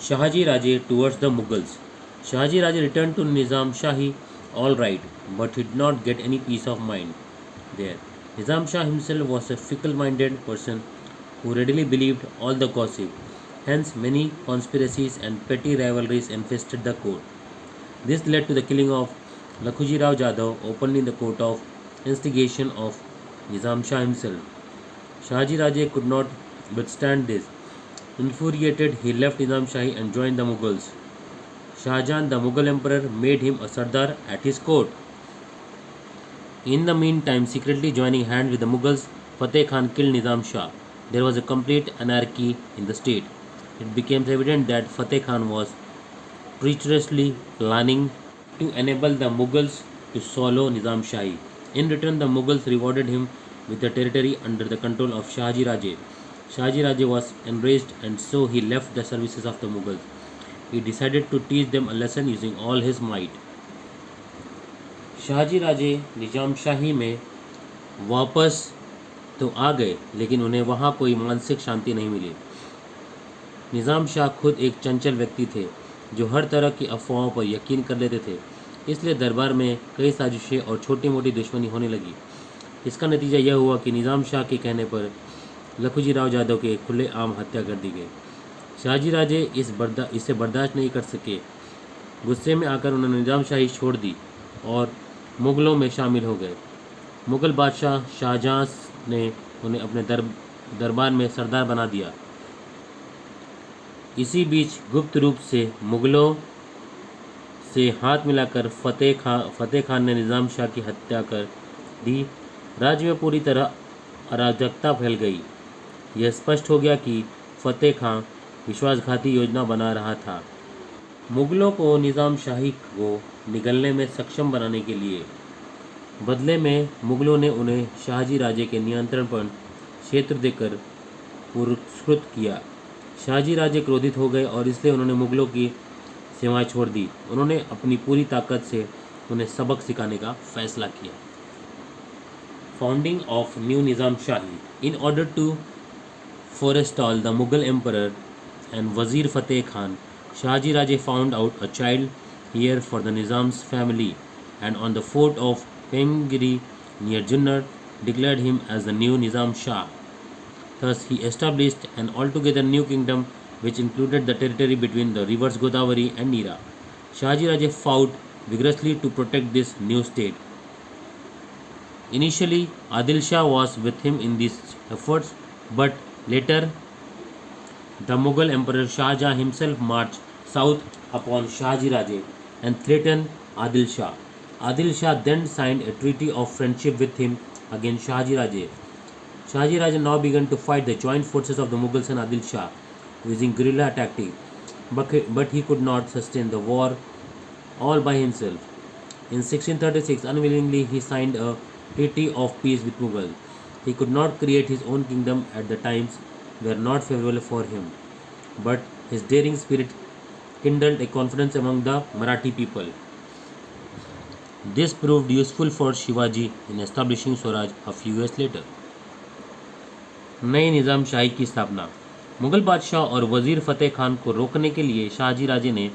Shahaji Raje towards the Mughals. Shahaji Raje returned to Nizam Shahi all right, but he did not get any peace of mind there. Nizam Shah himself was a fickle-minded person who readily believed all the gossip. Hence, many conspiracies and petty rivalries infested the court. This led to the killing of Lakhuji Rao Jadhav openly in the court of instigation of Nizam Shah himself. Shahaji Raje could not withstand this. Infuriated, he left Nizam Shahi and joined the Mughals. Shah Jahan, the Mughal emperor, made him a Sardar at his court. In the meantime, secretly joining hands with the Mughals, Fateh Khan killed Nizam Shah. There was a complete anarchy in the state. It became evident that Fateh Khan was treacherously planning to enable the Mughals to swallow Nizam Shahi. In return, the Mughals rewarded him with the territory under the control of Shahaji Raje. Shahaji Raje was enraged and so he left the services of the Mughals. He decided to teach them a lesson using all his might. Shahaji राजे निजाम शाही में वापस तो आ गए, लेकिन उन्हें वहाँ कोई मानसिक शांति नहीं मिली। निज़ाम शाह खुद एक चंचल व्यक्ति थे जो हर तरह की अफवाहों पर यकीन कर लेते थे, इसलिए दरबार में कई साजिशें और छोटी मोटी दुश्मनी होने लगी। इसका नतीजा यह हुआ कि निज़ाम शाह के कहने पर लखुजी राव जाधव के खुलेआम हत्या कर दी गई। शाहजी राजे इसे बर्दाश्त नहीं कर सके। गुस्से में आकर उन्होंने निज़ाम शाही छोड़ दी और मुग़लों में शामिल हो गए। मुग़ल बादशाह शाहजहां ने उन्हें अपने दरबार में सरदार बना दिया। इसी बीच गुप्त रूप से मुग़लों से हाथ मिलाकर फतेह खान ने निज़ाम शाह की हत्या कर दी। राज्य में पूरी तरह अराजकता फैल गई। यह स्पष्ट हो गया कि फतेह खान विश्वासघाती योजना बना रहा था। मुग़लों को निज़ाम शाही को निगलने में सक्षम बनाने के लिए बदले में मुग़लों ने उन्हें शाहजी राजे के नियंत्रण पर क्षेत्र देकर पुरस्कृत किया। शाहजी राजे क्रोधित हो गए और इसलिए उन्होंने मुग़लों की सेवाएं छोड़ दी। उन्होंने अपनी पूरी ताकत से उन्हें सबक सिखाने का फैसला किया। Founding of new Nizam Shahi. In order to forestall the Mughal emperor and Wazir Fateh Khan, Shahaji Raje found out a child heir for the Nizam's family and on the fort of Pemgiri near Junnar declared him as the new Nizam Shah. Thus he established an altogether new kingdom which included the territory between the rivers Godavari and Neera. Shahaji Raje fought vigorously to protect this new state. Initially, Adil Shah was with him in these efforts, but later, the Mughal Emperor Shah Jahan himself marched south upon Shahaji Raje and threatened Adil Shah. Adil Shah then signed a treaty of friendship with him against Shahaji Raje. Shahaji Raje now began to fight the joint forces of the Mughals and Adil Shah using guerrilla tactics, but he could not sustain the war all by himself. In 1636, unwillingly he signed a treaty of peace with Mughals. He could not create his own kingdom at the times were not favorable for him, but his daring spirit kindled a confidence among the Marathi people. This proved useful for Shivaji in establishing Swaraj a few years later. नई निज़ाम शाही की स्थापना। मुग़ल बादशाह और वज़ीर फ़तेह खान को रोकने के लिए शाहजी राजे ने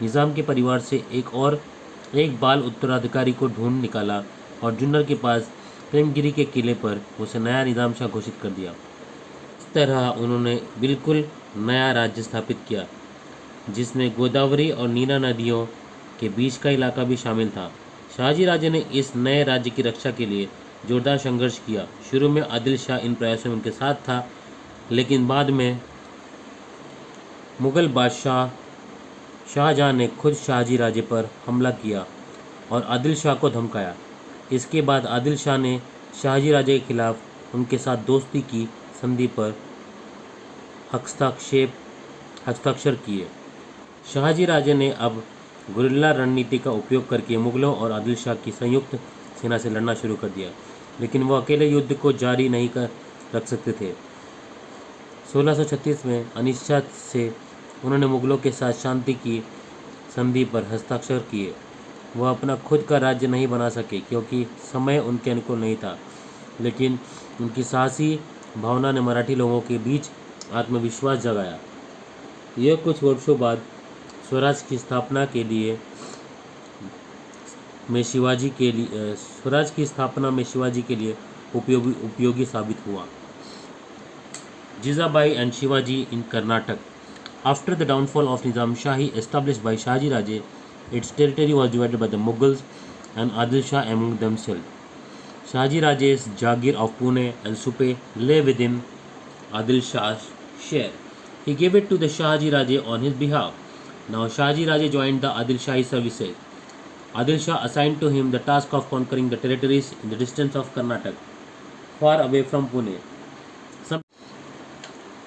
निज़ाम के परिवार से एक बाल उत्तराधिकारी को ढूंढ निकाला और जुन्नर के पास प्रेमगिरी के किले पर उसे नया निज़ाम शाह घोषित कर दिया। इस तरह उन्होंने बिल्कुल नया राज्य स्थापित किया जिसमें गोदावरी और नीरा नदियों के बीच का इलाका भी शामिल था। शाहजी राजे ने इस नए राज्य की रक्षा के लिए जोरदार संघर्ष किया। शुरू में आदिल शाह इन प्रयासों में उनके साथ था, लेकिन बाद में मुग़ल बादशाह शाहजहां ने खुद शाहजी राजे पर हमला किया और आदिल शाह को धमकाया। इसके बाद आदिल शाह ने शाहजी राजे के खिलाफ उनके साथ दोस्ती की संधि पर हस्ताक्षर किए। शाहजी राजे ने अब गुरिल्ला रणनीति का उपयोग करके मुग़लों और आदिल शाह की संयुक्त सेना से लड़ना शुरू कर दिया, लेकिन वो अकेले युद्ध को जारी नहीं रख सकते थे। 1636 में अनिच्छा से उन्होंने मुग़लों के साथ शांति की संधि पर हस्ताक्षर किए। वह अपना खुद का राज्य नहीं बना सके क्योंकि समय उनके अनुकूल नहीं था, लेकिन उनकी साहसी भावना ने मराठी लोगों के बीच आत्मविश्वास जगाया। यह कुछ वर्षों बाद स्वराज की स्थापना के लिए स्वराज की स्थापना में शिवाजी के लिए उपयोगी साबित हुआ। Jizabai and Shivaji in Karnataka. After the downfall of Nizam Shahi established by Shahaji Raje, its territory was divided by the Mughals and Adil Shah among themselves. Shahaji Raje's Jagir of Pune and Supe lay within Adil Shah's share. He gave it to the Shahaji Raje on his behalf. Now Shahaji Raje joined the Adil Shahi services. Adil Shah assigned to him the task of conquering the territories in the distance of Karnataka, far away from Pune.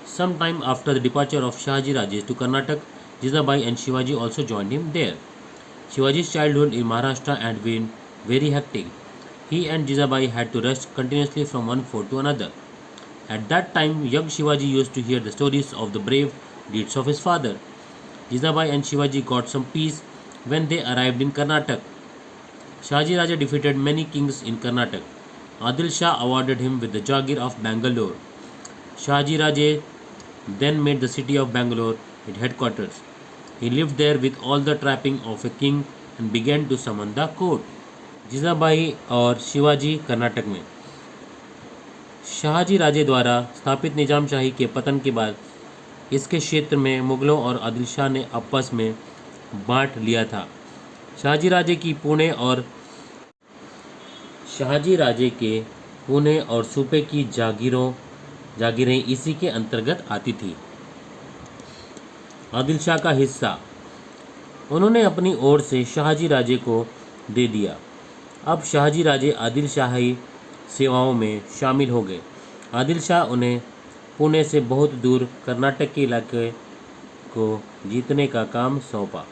Some time after the departure of Shahaji Raje to Karnataka, Jizabai and Shivaji also joined him there. Shivaji's childhood in Maharashtra had been very hectic. He and Jizabai had to rush continuously from one fort to another. At that time, young Shivaji used to hear the stories of the brave deeds of his father. Jizabai and Shivaji got some peace when they arrived in Karnataka. Shahaji Raje defeated many kings in Karnataka. Adil Shah awarded him with the Jagir of Bangalore. Shahaji Raje then made the city of Bangalore its headquarters. He lived there with all the trapping of a king and began to summon the court. Jijabai और शिवाजी कर्नाटक में। शाहजी राजे द्वारा स्थापित निजाम शाही के पतन के बाद इसके क्षेत्र में मुगलों और आदिल शाह ने आपस में बांट लिया था। शाहजी राजे के पुणे और सूबे की जागीरें इसी के अंतर्गत आती थी। आदिल शाह का हिस्सा उन्होंने अपनी ओर से शाहजी राजे को दे दिया। अब शाहजी राजे आदिल शाही सेवाओं में शामिल हो गए। आदिल शाह उन्हें पुणे से बहुत दूर कर्नाटक के इलाके को जीतने का काम सौंपा।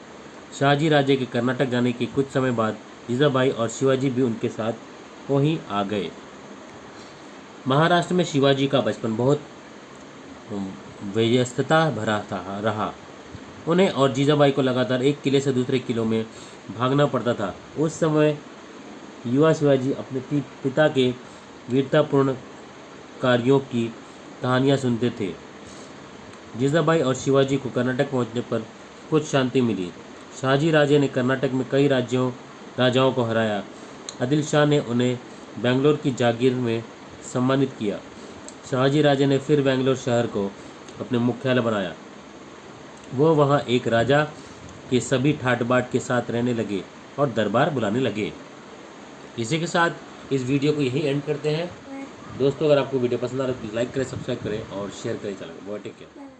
शाहजी राजे के कर्नाटक जाने के कुछ समय बाद जिजाबाई और शिवाजी भी उनके साथ वहीं आ गए। महाराष्ट्र में शिवाजी का बचपन बहुत व्यस्तता भरा रहा। उन्हें और जिजाबाई को लगातार एक किले से दूसरे किलों में भागना पड़ता था। उस समय युवा शिवाजी अपने पिता के वीरतापूर्ण कार्यों की कहानियां सुनते थे। जिजाबाई और शिवाजी को कर्नाटक पहुंचने पर कुछ शांति मिली। शाहजी राजे ने कर्नाटक में कई राजाओं को हराया। आदिल शाह ने उन्हें बेंगलोर की जागीर में सम्मानित किया। शाहजी राजे ने फिर बेंगलोर शहर को अपने मुख्यालय बनाया। वो वहाँ एक राजा के सभी ठाट बाट के साथ रहने लगे और दरबार बुलाने लगे। इसी के साथ इस वीडियो को यही एंड करते हैं। दोस्तों, अगर आपको वीडियो पसंद आ रहा है तो लाइक करें, सब्सक्राइब करें और शेयर करें। चलो, टेक केयर।